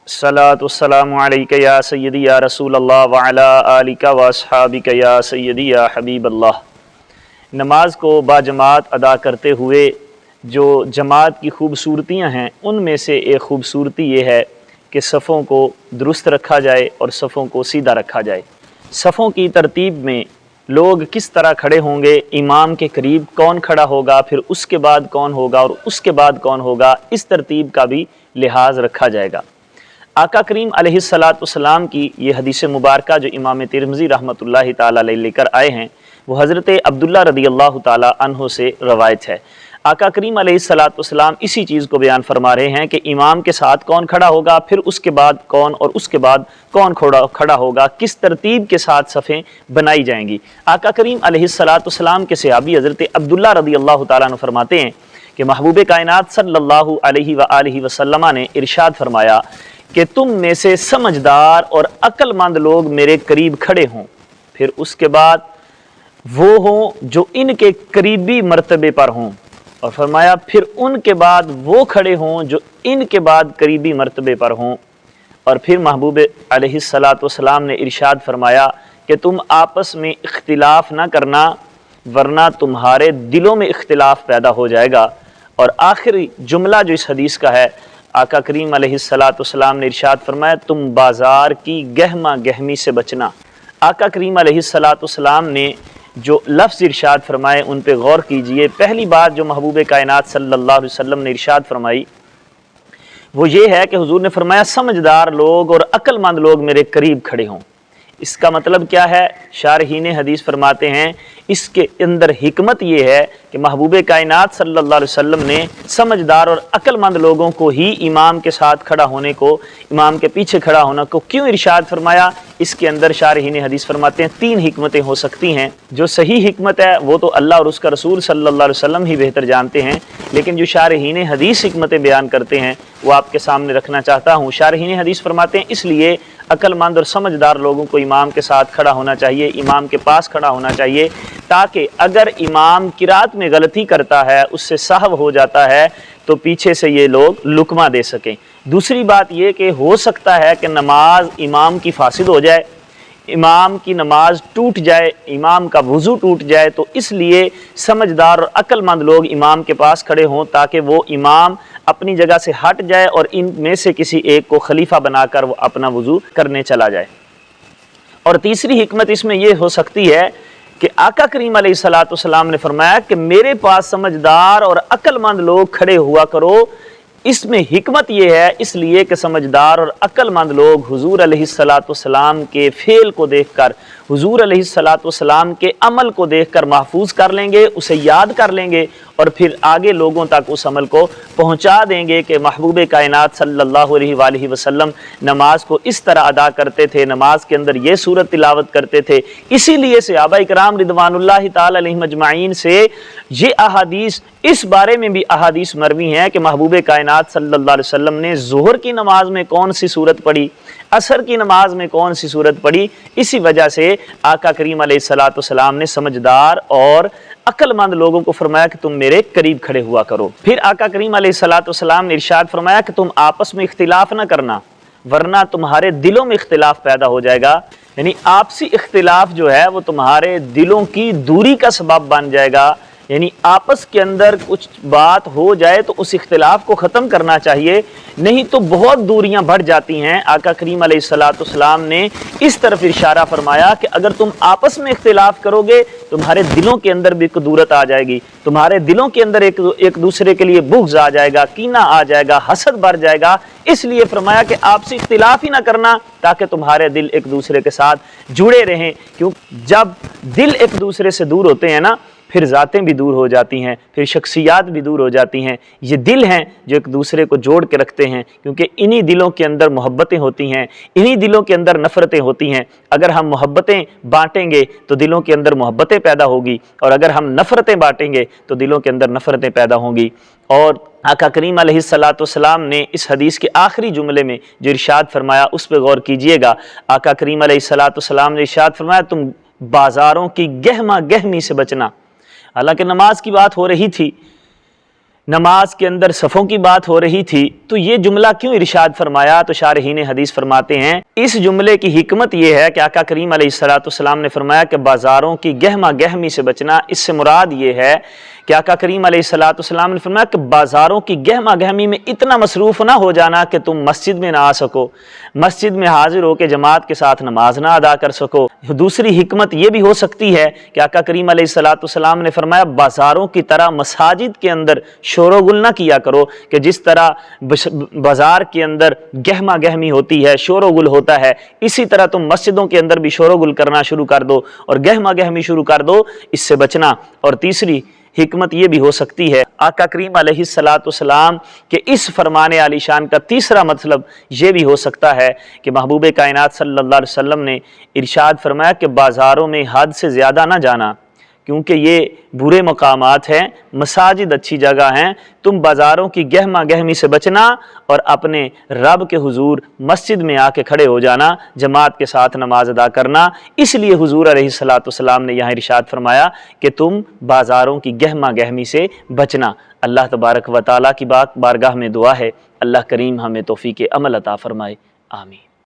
सलातु वस्सलामु अलैका या सय्यदी या रसूल अल्लाह व अला आलिका व अस्हाबिका या सय्यदी या हबीब अल्लाह। नमाज को बाजमात अदा करते हुए जो जमात की खूबसूरतियाँ हैं, उनमें से एक खूबसूरती ये है कि सफ़ों को दुरुस्त रखा जाए और सफ़ों को सीधा रखा जाए। सफ़ों की तरतीब में लोग किस तरह खड़े होंगे, इमाम के करीब कौन खड़ा होगा, फिर उसके बाद कौन होगा और उसके बाद कौन होगा, इस तरतीब का भी लिहाज रखा जाएगा। आका करीम अलैहिस्सलाम की ये हदीस मुबारका जो इमाम तिरमिज़ी रहमतुल्लाहि ताला अलैह लेकर आए हैं, वो हज़रत अब्दुल्ला रदियल्लाहु ताला अन्हु से रवायत है। आका करीम अलैहिस्सलाम इसी चीज़ को बयान फरमा रहे हैं कि इमाम के साथ कौन खड़ा होगा, फिर उसके बाद कौन और उसके बाद कौन खड़ा होगा, किस तरतीब के साथ सफ़ें बनाई जाएंगी। आका करीम अलैहिस्सलाम के सहाबी हज़रत अब्दुल्ला रदियल्लाहु ताला अन्हु फरमाते हैं कि महबूब कायनात सल्लल्लाहु अलैहि व आलिहि वसल्लम ने इरशाद फरमाया कि तुम में से समझदार और अक्लमंद लोग मेरे करीब खड़े हों, फिर उसके बाद वो हों जो इनके करीबी मर्तबे पर हों, और फरमाया फिर उनके बाद वो खड़े हों जो इनके बाद करीबी मर्तबे पर हों। और फिर महबूब अलैहिस्सलाम ने इरशाद फरमाया कि तुम आपस में इख्तिलाफ ना करना, वरना तुम्हारे दिलों में इख्तिलाफ पैदा हो जाएगा। और आखिरी जुमला जो इस हदीस का है, आका करीम अलैहिस्सलाम ने इरशाद फरमाया तुम बाज़ार की गहमा गहमी से बचना। आका करीम अलैहिस्सलाम ने जो लफ्ज़ इरशाद फरमाए उन पे गौर कीजिए। पहली बात जो महबूब कायनात सल्लल्लाहु अलैहि वसल्लम ने इरशाद फरमाई वो ये है कि हुजूर ने फरमाया समझदार लोग और अक्लमंद लोग मेरे करीब खड़े हों। इसका मतलब क्या है? शारहीन हदीस फरमाते हैं इसके अंदर हिकमत ये है कि महबूब कायनात सल्लल्लाहु अलैहि वसल्लम ने समझदार और अक्लमंद लोगों को ही इमाम के साथ खड़ा होने को, इमाम के पीछे खड़ा होने को क्यों इरशाद फरमाया। इसके अंदर शारहीन हदीस फरमाते हैं तीन हिकमतें हो सकती हैं। जो सही हिकमत है वो तो अल्लाह और उसका रसूल सल्लल्लाहु अलैहि वसल्लम ही बेहतर जानते हैं, लेकिन जो शारहीन हदीस हिकमतें बयान करते हैं वो आपके सामने रखना चाहता हूँ। शारहीन हदीस फरमाते हैं इसलिए अक्लमंद और समझदार लोगों को इमाम के साथ खड़ा होना चाहिए, इमाम के पास खड़ा होना चाहिए, ताकि अगर इमाम किरात में गलती करता है, उससे सहव हो जाता है, तो पीछे से ये लोग लुकमा दे सकें। दूसरी बात ये कि हो सकता है कि नमाज इमाम की फासिद हो जाए, इमाम की नमाज टूट जाए, इमाम का वज़ू टूट जाए, तो इसलिए समझदार और अक्लमंद लोग इमाम के पास खड़े हों ताकि वो इमाम अपनी जगह से हट जाए और इनमें से किसी एक को खलीफा बनाकर वो अपना वज़ू करने चला जाए। और तीसरी हिकमत इसमें यह हो सकती है कि आका करीम अलैहिस्सलाम ने फरमाया कि मेरे पास समझदार और अक्लमंद लोग खड़े हुआ करो। इसमें हिकमत यह है इसलिए कि समझदार और अक्लमंद लोग हुजूर अलैहिस्सलाम के फेल को देखकर, हुजूर अलैहिस्सलाम के अमल को देखकर महफूज कर लेंगे, उसे याद कर लेंगे और फिर आगे लोगों तक उस अमल को पहुंचा देंगे कि महबूब कायनात सल्लल्लाहु अलैहि वसल्लम नमाज को इस तरह अदा करते थे, नमाज के अंदर ये सूरत तिलावत करते थे। इसीलिए सहाबा इकराम रिदवानुल्लाहि ताला अलैहिम अजमाइन से ये अहादीस, इस बारे में भी अहादीस मरवी हैं कि महबूब कायनात सल्लल्लाहु अलैहि वसल्लम ने ज़ोहर की नमाज में कौन सी सूरत पढ़ी, असर की नमाज में कौन सी सूरत पढ़ी। इसी वजह से आका करीम अलैहिस्सलाम ने समझदार और अक्लमंद लोगों को फरमाया कि तुम मेरे करीब खड़े हुआ करो। फिर आका करीम अलैहिस्सलाम ने इरशाद फरमाया कि तुम आपस में इख्तिलाफ न करना, वरना तुम्हारे दिलों में इख्तिलाफ पैदा हो जाएगा। यानी आपसी इख्तिलाफ जो है वो तुम्हारे दिलों की दूरी का सबब बन जाएगा। यानी आपस के अंदर कुछ बात हो जाए तो उस इख्तिलाफ को ख़त्म करना चाहिए, नहीं तो बहुत दूरियां बढ़ जाती हैं। आका करीम अलैहिस्सलाम ने इस तरफ इशारा फरमाया कि अगर तुम आपस में इख्तिलाफ करोगे तुम्हारे दिलों के अंदर भी कुदूरत आ जाएगी, तुम्हारे दिलों के अंदर एक दूसरे के लिए बुग़्ज़ आ जाएगा, कीना आ जाएगा, हसद बढ़ जाएगा। इसलिए फरमाया कि आपसे इख्तिलाफ ही ना करना ताकि तुम्हारे दिल एक दूसरे के साथ जुड़े रहें। क्यों जब दिल एक दूसरे से दूर होते हैं ना, फिर ज़ातें भी दूर हो जाती हैं, फिर शख्सियात भी दूर हो जाती हैं। ये दिल हैं जो एक दूसरे को जोड़ के रखते हैं, क्योंकि इन्हीं दिलों के अंदर मोहब्बतें होती हैं, इन्हीं दिलों के अंदर नफ़रतें होती हैं। अगर हम मोहब्बतें बांटेंगे तो दिलों के अंदर मोहब्बतें पैदा होगी, और अगर हम नफ़रतें बांटेंगे तो दिलों के अंदर नफ़रतें पैदा होंगी। और आका करीम अलैहिस्सलाम ने इस हदीस के आखिरी जुमले में जो इरशाद फरमाया उस पर गौर कीजिएगा। आका करीम अलैहिस्सलाम ने इरशाद फरमाया तुम बाज़ारों की गहमा गहमी से बचना। हालांकि नमाज की बात हो रही थी, نماز کے اندر صفوں کی بات ہو رہی تھی تو یہ جملہ کیوں ارشاد فرمایا؟ تو شارحین حدیث فرماتے ہیں اس جملے کی حکمت یہ ہے کہ آقا کریم علیہ السلام نے فرمایا کہ بازاروں کی گہما گہمی سے بچنا، اس سے مراد یہ ہے کہ آقا کریم علیہ السلام نے فرمایا کہ بازاروں کی گہما گہمی میں اتنا مصروف نہ ہو جانا کہ تم مسجد میں نہ آ سکو، مسجد میں حاضر ہو کے جماعت کے ساتھ نماز نہ ادا کر سکو۔ دوسری حکمت یہ بھی ہو سکتی ہے کہ آقا کریم علیہ السلام نے فرمایا بازاروں کی طرح مساجد کے اندر شور و گل نہ کیا کرو، کہ جس طرح بازار کے اندر گہما گہمی ہوتی ہے، شور و گل ہوتا ہے، اسی طرح تم مسجدوں کے اندر بھی شور و گل کرنا شروع کر دو اور گہما گہمی شروع کر دو، اس سے بچنا۔ اور تیسری حکمت یہ بھی ہو سکتی ہے آقا کریم علیہ السلام کے اس فرمان عالی شان کا تیسرا مطلب یہ بھی ہو سکتا ہے کہ محبوب کائنات صلی اللہ علیہ وسلم نے ارشاد فرمایا کہ بازاروں میں حد سے زیادہ نہ جانا، کیونکہ یہ برے مقامات ہیں، مساجد اچھی جگہ ہیں، تم بازاروں کی گہما گہمی سے بچنا اور اپنے رب کے حضور مسجد میں آ کے کھڑے ہو جانا، جماعت کے ساتھ نماز ادا کرنا۔ اس لیے حضور علیہ السلام نے یہاں ارشاد فرمایا کہ تم بازاروں کی گہما گہمی سے بچنا۔ اللہ تبارک و تعالیٰ کی بارگاہ میں دعا ہے اللہ کریم ہمیں توفیق عمل عطا فرمائے، آمین۔